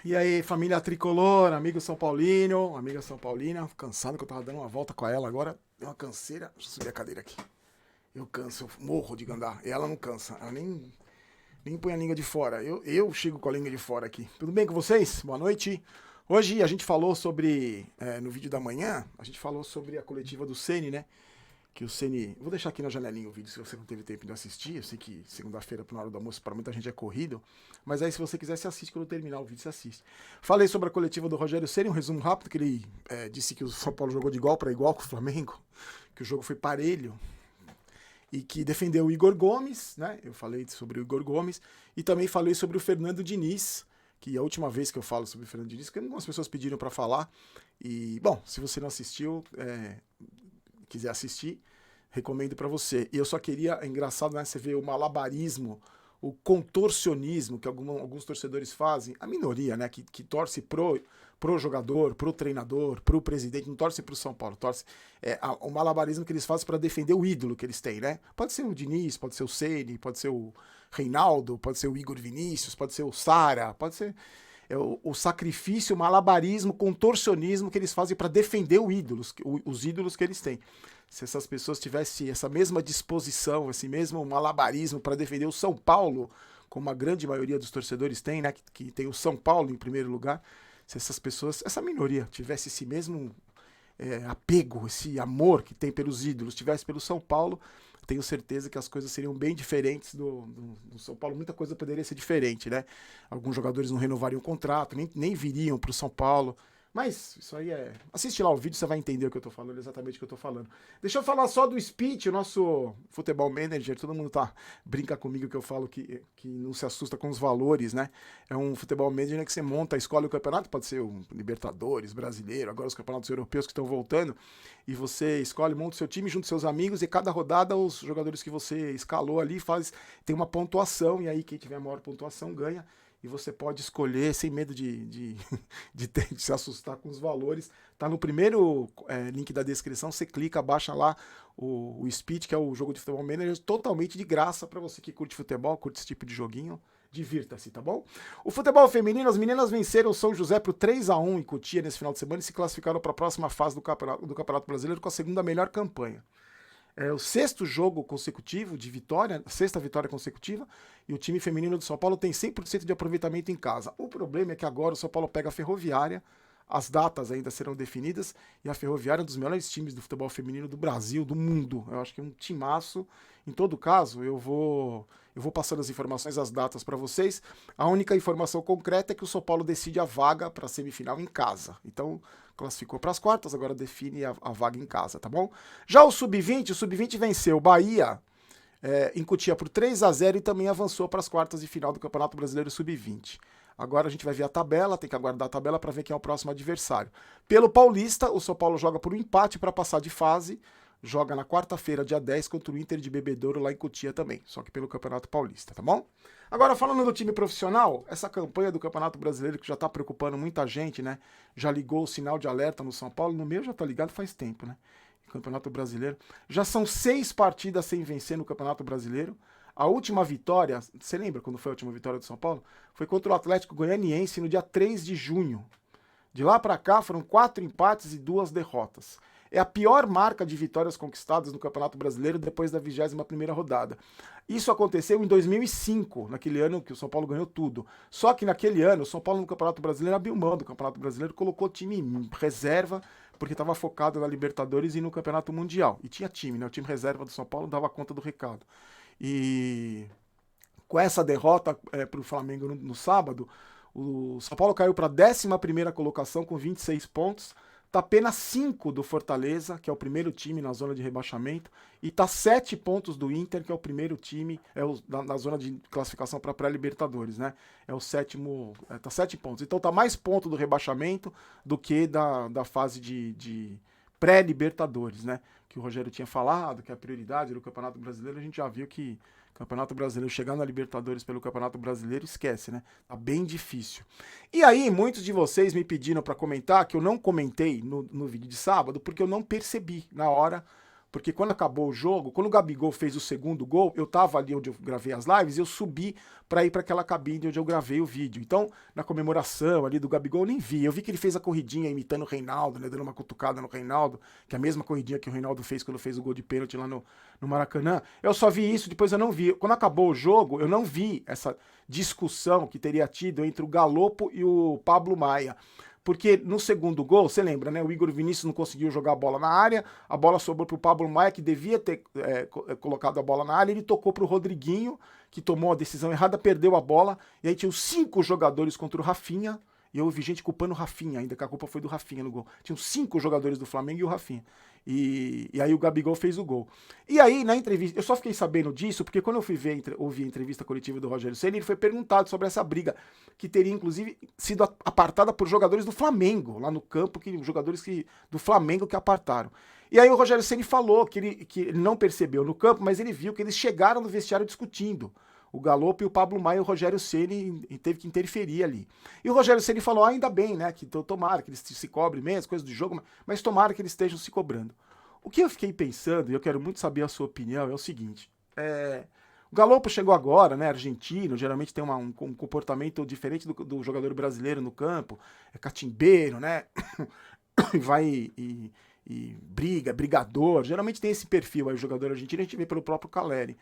E aí, família tricolor, amigo São Paulino, amiga São Paulina, cansado que eu tava dando uma volta com ela agora, deu uma canseira. Deixa eu subir a cadeira aqui. Eu canso, eu morro de andar. E ela não cansa, ela nem põe a língua de fora. Eu chego com a língua de fora aqui. Tudo bem com vocês? Boa noite. Hoje a gente falou sobre, no vídeo da manhã, a gente falou sobre a coletiva do Ceni, né? Que o Ceni. Vou deixar aqui na janelinha o vídeo se você não teve tempo de assistir. Eu sei que segunda-feira, na hora do almoço, para muita gente é corrido. Mas aí, se você quiser, você assiste. Quando terminar o vídeo, você assiste. Falei sobre a coletiva do Rogério Ceni, um resumo rápido, que ele disse que o São Paulo jogou de igual para igual com o Flamengo, que o jogo foi parelho. E que defendeu o Igor Gomes, né? Eu falei sobre o Igor Gomes. E também falei sobre o Fernando Diniz, que é a última vez que eu falo sobre o Fernando Diniz, que algumas pessoas pediram para falar. E, bom, se você não assistiu, quiser assistir, recomendo para você. E eu só queria, é engraçado, né, você vê o malabarismo, o contorcionismo que alguns torcedores fazem, a minoria, né, que torce pro jogador, pro treinador, pro presidente, não torce pro São Paulo, torce o malabarismo que eles fazem para defender o ídolo que eles têm, né? Pode ser o Diniz, pode ser o Ceni, pode ser o Reinaldo, pode ser o Igor Vinícius, pode ser o Sara, pode ser o sacrifício, o malabarismo, o contorcionismo que eles fazem para defender os ídolos que eles têm. Se essas pessoas tivessem essa mesma disposição, esse mesmo malabarismo para defender o São Paulo, como a grande maioria dos torcedores tem, né, que tem o São Paulo em primeiro lugar, se essas pessoas, essa minoria, tivesse esse mesmo apego, esse amor que tem pelos ídolos, tivesse pelo São Paulo, tenho certeza que as coisas seriam bem diferentes do São Paulo. Muita coisa poderia ser diferente, né? Alguns jogadores não renovariam o contrato, nem viriam para o São Paulo. Mas isso aí Assiste lá o vídeo, você vai entender o que eu tô falando, exatamente o que eu tô falando. Deixa eu falar só do Speech, o nosso futebol manager. Todo mundo brinca comigo que eu falo que não se assusta com os valores, né? É um futebol manager que você monta, escolhe o campeonato, pode ser o Libertadores, brasileiro, agora os campeonatos europeus que estão voltando, e você escolhe, monta o seu time junto com seus amigos, e cada rodada os jogadores que você escalou ali tem uma pontuação, e aí quem tiver a maior pontuação ganha. E você pode escolher sem medo de se assustar com os valores. Tá no primeiro link da descrição, você clica, baixa lá o Speed, que é o jogo de futebol manager, totalmente de graça para você que curte futebol, curte esse tipo de joguinho. Divirta-se, tá bom? O futebol feminino, as meninas venceram o São José por 3-1 em Cotia nesse final de semana e se classificaram para a próxima fase do Campeonato Brasileiro com a segunda melhor campanha. É o sexto jogo consecutivo de vitória, sexta vitória consecutiva, e o time feminino do São Paulo tem 100% de aproveitamento em casa. O problema é que agora o São Paulo pega a Ferroviária, as datas ainda serão definidas, e a Ferroviária é um dos melhores times do futebol feminino do Brasil, do mundo. Eu acho que é um timaço. Em todo caso, eu vou passando as informações, as datas para vocês. A única informação concreta é que o São Paulo decide a vaga para a semifinal em casa. Então, classificou para as quartas, agora define a vaga em casa, tá bom? Já o Sub-20 venceu o Bahia em Cotia por 3-0 e também avançou para as quartas de final do Campeonato Brasileiro Sub-20. Agora a gente vai ver a tabela, tem que aguardar a tabela para ver quem é o próximo adversário. Pelo Paulista, o São Paulo joga por um empate para passar de fase, joga na quarta-feira, dia 10, contra o Inter de Bebedouro lá em Cotia também, só que pelo Campeonato Paulista, tá bom? Agora, falando do time profissional, essa campanha do Campeonato Brasileiro que já tá preocupando muita gente, né? Já ligou o sinal de alerta no São Paulo, no meu já tá ligado faz tempo, né? Campeonato Brasileiro. Já são 6 partidas sem vencer no Campeonato Brasileiro. A última vitória, você lembra quando foi a última vitória do São Paulo? Foi contra o Atlético Goianiense no dia 3 de junho. De lá para cá foram 4 empates e 2 derrotas. É a pior marca de vitórias conquistadas no Campeonato Brasileiro depois da 21ª rodada. Isso aconteceu em 2005, naquele ano que o São Paulo ganhou tudo. Só que naquele ano, o São Paulo no Campeonato Brasileiro abriu mão do Campeonato Brasileiro, colocou time em reserva, porque estava focado na Libertadores e no Campeonato Mundial. E tinha time, né? O time reserva do São Paulo dava conta do recado. E com essa derrota para o Flamengo no sábado, o São Paulo caiu para a 11ª colocação com 26 pontos. Tá apenas 5 do Fortaleza, que é o primeiro time na zona de rebaixamento, e tá 7 pontos do Inter, que é o primeiro time na zona de classificação para pré-Libertadores, né? É o sétimo, tá 7 pontos. Então tá mais ponto do rebaixamento do que da fase de pré-Libertadores, né? Que o Rogério tinha falado, que a prioridade do Campeonato Brasileiro, a gente já viu que Campeonato Brasileiro, chegar na Libertadores pelo Campeonato Brasileiro, esquece, né? Tá bem difícil. E aí, muitos de vocês me pediram para comentar, que eu não comentei no vídeo de sábado, porque eu não percebi na hora porque quando acabou o jogo, quando o Gabigol fez o segundo gol, eu tava ali onde eu gravei as lives e eu subi pra ir pra aquela cabine onde eu gravei o vídeo. Então, na comemoração ali do Gabigol, eu nem vi. Eu vi que ele fez a corridinha imitando o Reinaldo, né, dando uma cutucada no Reinaldo, que é a mesma corridinha que o Reinaldo fez quando fez o gol de pênalti lá no Maracanã. Eu só vi isso, depois eu não vi. Quando acabou o jogo, eu não vi essa discussão que teria tido entre o Galopo e o Pablo Maia. Porque no segundo gol, você lembra, né? O Igor Vinícius não conseguiu jogar a bola na área, a bola sobrou pro Pablo Maia, que devia ter colocado a bola na área, ele tocou pro Rodriguinho, que tomou a decisão errada, perdeu a bola, e aí tinha os 5 jogadores contra o Rafinha, e eu vi gente culpando o Rafinha, ainda que a culpa foi do Rafinha no gol. Tinham 5 jogadores do Flamengo e o Rafinha. E aí o Gabigol fez o gol. E aí, na entrevista, eu só fiquei sabendo disso, porque quando eu fui ouvir a entrevista coletiva do Rogério Ceni, ele foi perguntado sobre essa briga, que teria, inclusive, sido apartada por jogadores do Flamengo, lá no campo, jogadores do Flamengo que apartaram. E aí o Rogério Ceni falou que ele não percebeu no campo, mas ele viu que eles chegaram no vestiário discutindo. O Galopo e o Pablo Maia e o Rogério Ceni teve que interferir ali. E o Rogério Ceni falou, ainda bem, né, que tomara que eles se cobrem mesmo, coisas do jogo, mas tomara que eles estejam se cobrando. O que eu fiquei pensando, e eu quero muito saber a sua opinião, é o seguinte, o Galopo chegou agora, né, argentino, geralmente tem um comportamento diferente do jogador brasileiro no campo, é catimbeiro, né, vai e briga, brigador, geralmente tem esse perfil aí, o jogador argentino, a gente vê pelo próprio Caleri.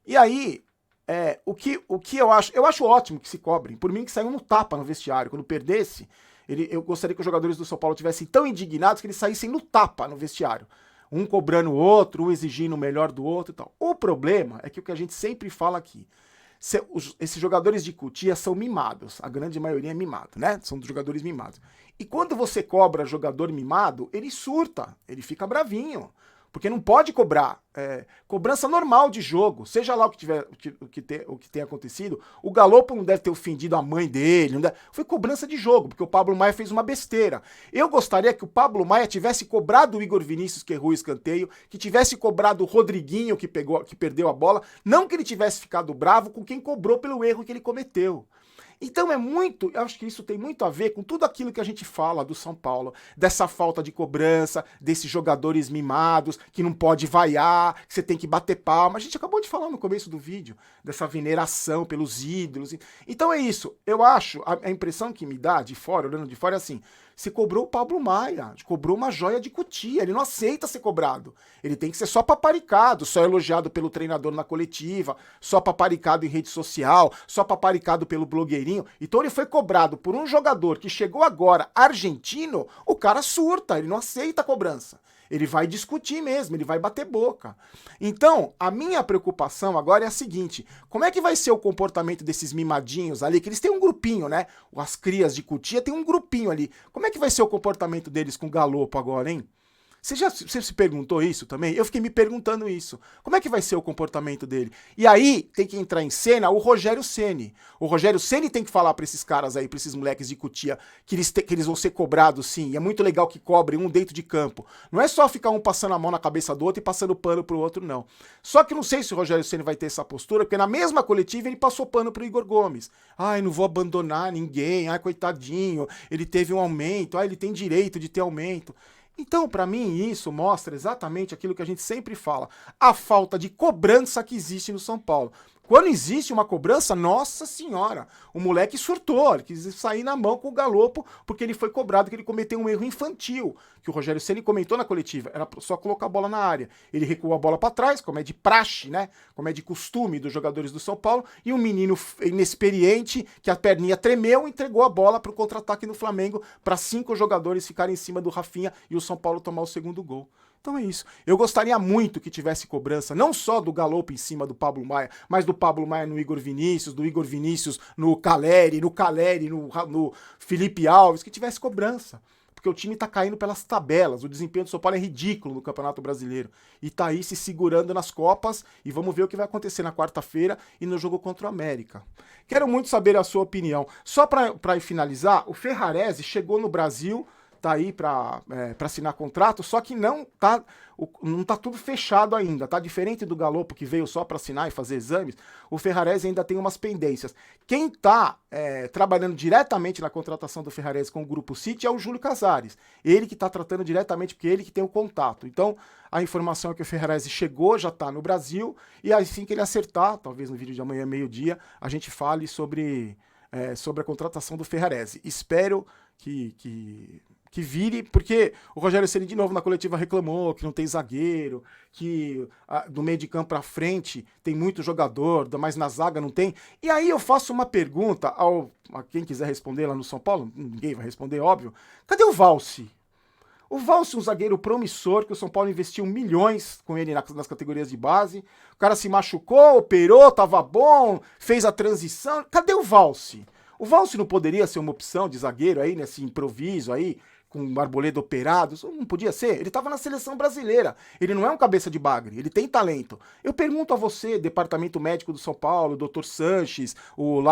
E aí, o que eu acho ótimo que se cobrem. Por mim, que saiam no tapa no vestiário. Quando perdesse, eu gostaria que os jogadores do São Paulo tivessem tão indignados que eles saíssem no tapa no vestiário. Um cobrando o outro, um exigindo o melhor do outro e tal. O problema é que o que a gente sempre fala aqui, esses jogadores de Cotia são mimados. A grande maioria é mimado, né? São jogadores mimados. E quando você cobra jogador mimado, ele surta, ele fica bravinho. Porque não pode cobrar. Cobrança normal de jogo, seja lá o que tenha acontecido. O Galopo não deve ter ofendido a mãe dele. Foi cobrança de jogo, porque o Pablo Maia fez uma besteira. Eu gostaria que o Pablo Maia tivesse cobrado o Igor Vinícius, que errou o escanteio, que tivesse cobrado o Rodriguinho, que perdeu a bola. Não que ele tivesse ficado bravo com quem cobrou pelo erro que ele cometeu. Então eu acho que isso tem muito a ver com tudo aquilo que a gente fala do São Paulo, dessa falta de cobrança, desses jogadores mimados, que não pode vaiar, que você tem que bater palma. A gente acabou de falar no começo do vídeo, dessa veneração pelos ídolos. Então é isso, eu acho, a impressão que me dá de fora, olhando de fora, é assim, se cobrou o Pablo Maia, cobrou uma joia de Cotia, ele não aceita ser cobrado. Ele tem que ser só paparicado, só elogiado pelo treinador na coletiva, só paparicado em rede social, só paparicado pelo blogueirinho. Então ele foi cobrado por um jogador que chegou agora, argentino, o cara surta, ele não aceita a cobrança. Ele vai discutir mesmo, ele vai bater boca. Então, a minha preocupação agora é a seguinte, como é que vai ser o comportamento desses mimadinhos ali, que eles têm um grupinho, né? As crias de Cotia tem um grupinho ali. Como é que vai ser o comportamento deles com o Galopo agora, hein? Você se perguntou isso também? Eu fiquei me perguntando isso. Como é que vai ser o comportamento dele? E aí tem que entrar em cena o Rogério Ceni. O Rogério Ceni tem que falar pra esses caras aí, pra esses moleques de Cotia, que eles vão ser cobrados sim. E é muito legal que cobrem um dentro de campo. Não é só ficar um passando a mão na cabeça do outro e passando pano pro outro, não. Só que não sei se o Rogério Ceni vai ter essa postura, porque na mesma coletiva ele passou pano pro Igor Gomes. Ai, não vou abandonar ninguém. Ai, coitadinho. Ele teve um aumento. Ai, ele tem direito de ter aumento. Então, para mim, isso mostra exatamente aquilo que a gente sempre fala, a falta de cobrança que existe no São Paulo. Quando existe uma cobrança, nossa senhora, o moleque surtou, ele quis sair na mão com o Galopo, porque ele foi cobrado que ele cometeu um erro infantil, que o Rogério Ceni comentou na coletiva, era só colocar a bola na área. Ele recuou a bola para trás, como é de praxe, né? Como é de costume dos jogadores do São Paulo, e um menino inexperiente, que a perninha tremeu, entregou a bola para o contra-ataque no Flamengo, para 5 jogadores ficarem em cima do Rafinha e o São Paulo tomar o segundo gol. Então é isso. Eu gostaria muito que tivesse cobrança, não só do Galopo em cima do Pablo Maia, mas do Pablo Maia no Igor Vinícius, do Igor Vinícius no Caleri, no Felipe Alves, que tivesse cobrança. Porque o time tá caindo pelas tabelas, o desempenho do São Paulo é ridículo no Campeonato Brasileiro. E tá aí se segurando nas Copas, e vamos ver o que vai acontecer na quarta-feira e no jogo contra o América. Quero muito saber a sua opinião. Só para finalizar, o Ferrarese chegou no Brasil, tá aí para assinar contrato, só que não tá tudo fechado ainda, tá? Diferente do Galopo, que veio só para assinar e fazer exames, o Ferrarese ainda tem umas pendências. Quem tá trabalhando diretamente na contratação do Ferrarese com o Grupo City é o Júlio Casares. Ele que tá tratando diretamente, porque ele que tem o contato. Então, a informação é que o Ferrarese chegou, já tá no Brasil, e assim que ele acertar, talvez no vídeo de amanhã, meio-dia, a gente fale sobre a contratação do Ferrarese. Espero que vire, porque o Rogério Ceni de novo na coletiva reclamou que não tem zagueiro, que do meio de campo pra frente tem muito jogador, mas na zaga não tem. E aí eu faço uma pergunta a quem quiser responder lá no São Paulo, ninguém vai responder, óbvio. Cadê o Valci? O Valci, um zagueiro promissor, que o São Paulo investiu milhões com ele nas categorias de base. O cara se machucou, operou, tava bom, fez a transição. Cadê o Valci? O Valci não poderia ser uma opção de zagueiro aí, nesse improviso aí, com o Arboleda operado? Isso não podia ser? Ele estava na seleção brasileira. Ele não é um cabeça de bagre, ele tem talento. Eu pergunto a você, departamento médico do São Paulo, Dr. Sanches, o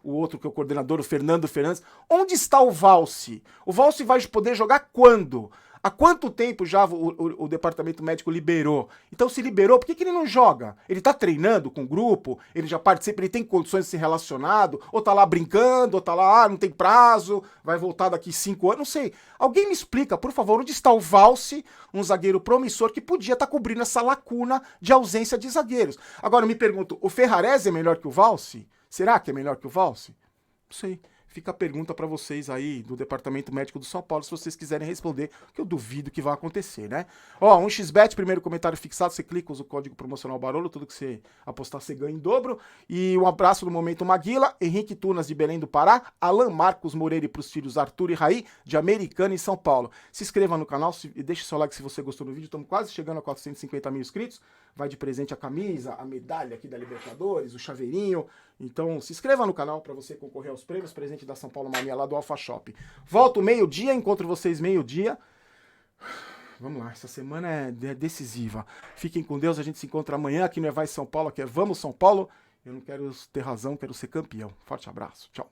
outro que é o coordenador, o Fernando Fernandes, onde está o Valci? O Valci vai poder jogar quando? Há quanto tempo já o departamento médico liberou? Então, se liberou, por que ele não joga? Ele tá treinando com o grupo? Ele já participa? Ele tem condições de ser relacionado? Ou tá lá brincando? Ou tá lá, não tem prazo? Vai voltar daqui 5 anos? Não sei. Alguém me explica, por favor, onde está o Valci, um zagueiro promissor que podia estar cobrindo essa lacuna de ausência de zagueiros? Agora, eu me pergunto, o Ferrarese é melhor que o Valci? Será que é melhor que o Valci? Não sei. Fica a pergunta para vocês aí do Departamento Médico do São Paulo, se vocês quiserem responder, que eu duvido que vai acontecer, né? Ó, 1xBet, primeiro comentário fixado, você clica, usa o código promocional Barolo, tudo que você apostar você ganha em dobro. E um abraço no Momento Maguila, Henrique Tunas de Belém do Pará, Alan Marcos Moreira e pros filhos Arthur e Raí, de Americana em São Paulo. Se inscreva no canal e deixe seu like se você gostou do vídeo, estamos quase chegando a 450 mil inscritos. Vai de presente a camisa, a medalha aqui da Libertadores, o chaveirinho. Então se inscreva no canal para você concorrer aos prêmios, presente da São Paulo Mania lá do Alpha Shop. Volto meio-dia, encontro vocês meio-dia. Vamos lá, essa semana é decisiva. Fiquem com Deus, a gente se encontra amanhã. Aqui não é Vai São Paulo, aqui é Vamos São Paulo. Eu não quero ter razão, quero ser campeão. Forte abraço, tchau.